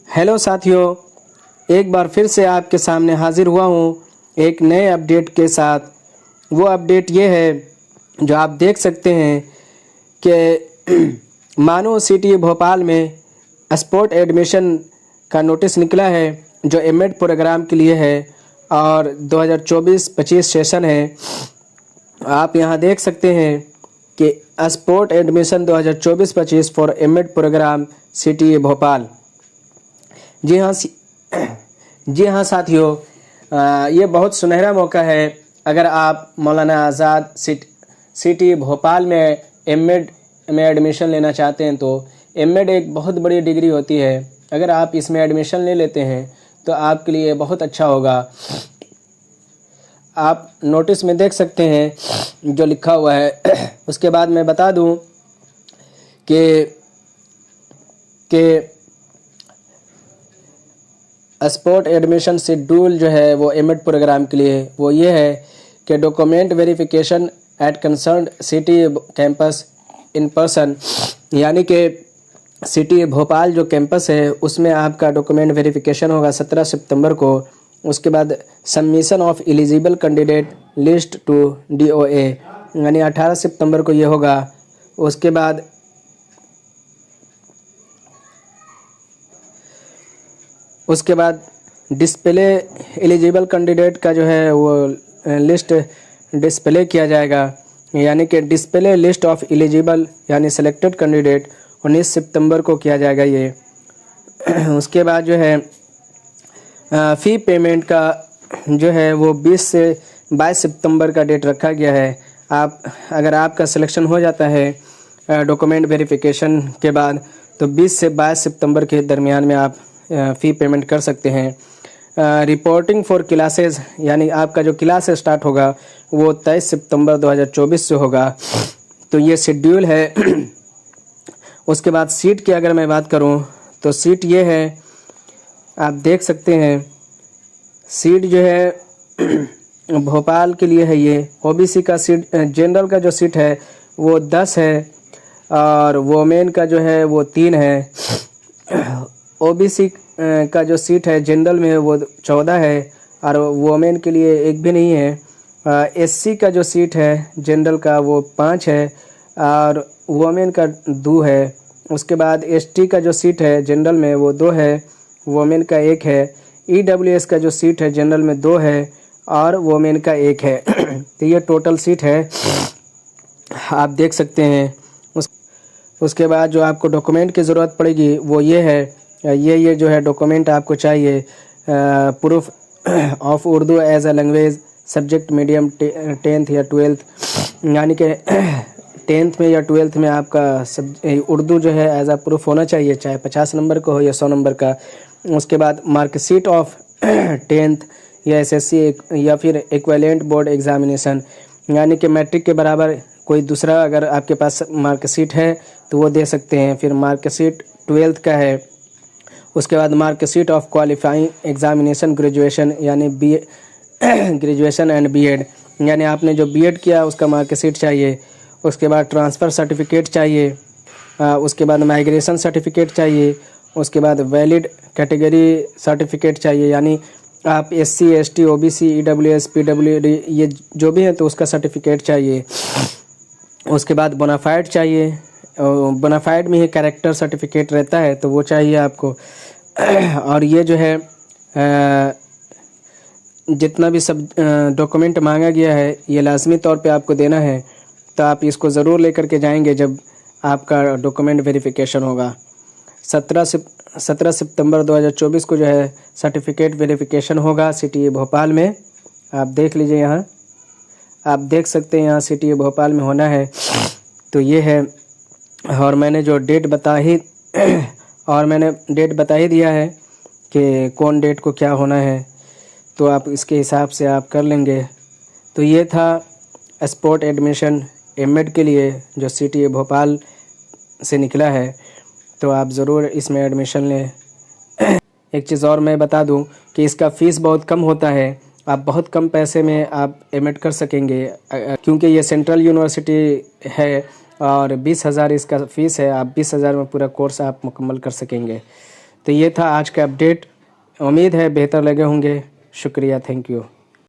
Hello साथियों, एक बार फिर से आपके सामने हाजिर हुआ हूँ एक नए अपडेट के साथ। वो अपडेट ये है जो आप देख सकते हैं कि मानो सिटी भोपाल में स्पोर्ट एडमिशन का नोटिस निकला है जो एमएड प्रोग्राम के लिए है और 2024-25 सेशन है। आप यहाँ देख सकते हैं कि sport admission 2024-25 for MEd programme city Bhopal. जी हाँ जी हाँ साथियों, ये बहुत सुनहरा मौका है। अगर आप मौलाना आज़ाद सिटी भोपाल में एमएड में एडमिशन लेना चाहते हैं तो एमएड एक बहुत बड़ी डिग्री होती है। अगर आप इसमें एडमिशन ले लेते हैं तो आपके लिए बहुत अच्छा होगा। आप नोटिस में देख सकते हैं जो लिखा हुआ है। उसके बाद मैं बता दूं कि स्पोर्ट एडमिशन शेड्यूल जो है वो एमएड प्रोग्राम के लिए वो ये है कि document verification eight concern city campus in person, यानी कि सिटी भोपाल जो कैंपस है उसमें आपका डॉक्यूमेंट वेरिफिकेशन होगा 17 सितंबर को। उसके बाद submission of eligible candidate list to DOA, यानी 18 सितंबर को ये होगा। उसके बाद डिस्प्ले एलिजिबल कैंडिडेट का जो है वो लिस्ट डिस्प्ले किया जाएगा, यानी कि डिस्प्ले लिस्ट ऑफ एलिजिबल यानी सेलेक्टेड कैंडिडेट 19 सितंबर को किया जाएगा ये। उसके बाद जो है फ़ी पेमेंट का जो है वो 20 से 22 सितंबर का डेट रखा गया है। अगर आपका सिलेक्शन हो जाता है डॉक्यूमेंट वेरिफिकेशन के बाद तो 20 से 22 सितंबर के दरमियान में आप फ़ी पेमेंट कर सकते हैं। रिपोर्टिंग फॉर क्लासेस, यानी आपका जो क्लास स्टार्ट होगा वो 23 सितंबर 2024 से होगा। तो ये शेड्यूल है। उसके बाद सीट की अगर मैं बात करूं तो सीट ये है, आप देख सकते हैं सीट जो है भोपाल के लिए है। ये ओबीसी का सीट, जनरल का जो सीट है वो 10 है और वोमेन का जो है वो 3 है। ओबीसी का जो सीट है जनरल में वो 14 है और वोमेन के लिए एक भी नहीं है। एससी का जो सीट है जनरल का वो 5 है और वोमेन का 2 है। उसके बाद एसटी का जो सीट है जनरल में वो 2 है, वोमेन का 1 है। ईडब्ल्यूएस का जो सीट है जनरल में 2 है और वोमेन का 1 है। तो ये टोटल सीट है, आप देख सकते हैं। उसके बाद जो आपको डॉक्यूमेंट की ज़रूरत पड़ेगी वो ये है, ये जो है डॉक्यूमेंट आपको चाहिए। Proof of Urdu as a language subject medium 10th या 12th, यानी कि 10th में या 12th में आपका उर्दू जो है एज अ प्रूफ होना चाहिए, चाहे 50 नंबर का हो या 100 नंबर का। उसके बाद मार्कशीट ऑफ 10th या SSC या फिर इक्विवेलेंट बोर्ड एग्जामिनेशन, यानी कि मैट्रिक के बराबर कोई दूसरा अगर आपके पास मार्कशीट है तो वो दे सकते हैं। फिर मार्कशीट 12th का है। उसके बाद marksheet of qualifying examination graduation, यानी ग्रेजुएशन एंड बीएड, यानी आपने जो बीएड किया उसका मार्कशीट चाहिए। उसके बाद ट्रांसफ़र सर्टिफिकेट चाहिए। उसके बाद माइग्रेशन सर्टिफिकेट चाहिए। उसके बाद वैलिड कैटेगरी सर्टिफिकेट चाहिए, यानी आप SC ST OBC EWS PWD ये जो भी है तो उसका सर्टिफिकेट चाहिए। उसके बाद बोनाफाइड चाहिए, बोनाफाइड में ही कैरेक्टर सर्टिफिकेट रहता है तो वो चाहिए आपको। और ये जो है जितना भी सब डॉक्यूमेंट मांगा गया है ये लाजमी तौर पे आपको देना है, तो आप इसको ज़रूर लेकर के जाएंगे जब आपका डॉक्यूमेंट वेरिफिकेशन होगा। 17 सितंबर 2024 को जो है सर्टिफिकेट वेरिफिकेशन होगा सिटी भोपाल में। आप देख लीजिए, यहाँ आप देख सकते हैं यहाँ सिटी भोपाल में होना है। तो ये है, और मैंने डेट बता ही दिया है कि कौन डेट को क्या होना है, तो आप इसके हिसाब से आप कर लेंगे। तो ये था स्पोर्ट एडमिशन एमएड के लिए जो सिटी भोपाल से निकला है, तो आप ज़रूर इसमें एडमिशन लें। एक चीज़ और मैं बता दूं कि इसका फ़ीस बहुत कम होता है। आप बहुत कम पैसे में आप एमएड कर सकेंगे, क्योंकि ये सेंट्रल यूनिवर्सिटी है और 20,000 इसका फ़ीस है। आप 20,000 में पूरा कोर्स आप मुकम्मल कर सकेंगे। तो ये था आज का अपडेट। उम्मीद है बेहतर लगे होंगे। शुक्रिया, थैंक यू।